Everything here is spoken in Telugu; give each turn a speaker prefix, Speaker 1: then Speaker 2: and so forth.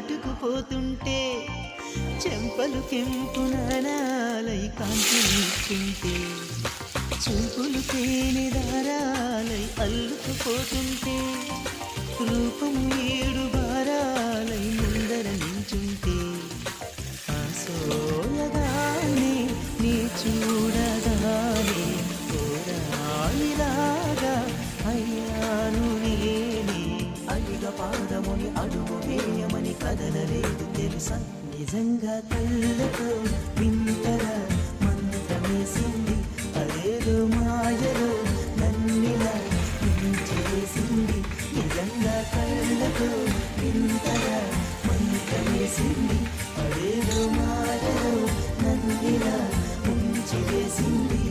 Speaker 1: నాటుకుపోతుంటే చెంపలు కెంపు నానాలై కాంతిస్తుంటే చూపులు తేనె దారాలై అల్లుకుపోతుంటే రూపం ఏడు బారాలై ముందర నించుంటే ఆసోయగానే నీ చూడగానే కోరాయిలాగా అయ్యాను నేనే అడిగ పాదముని అడుగు వేయమని కదలలేదు తెలుసా నిజంగా కళ్ళతో వింతగా మంత్రమేసింది అదేదో మాయలో నన్నిలా చేసింది నిజంగా కళ్ళతో వింతగా మంత్రమేసింది అదేదో మాయలో నన్నిలా చేసింది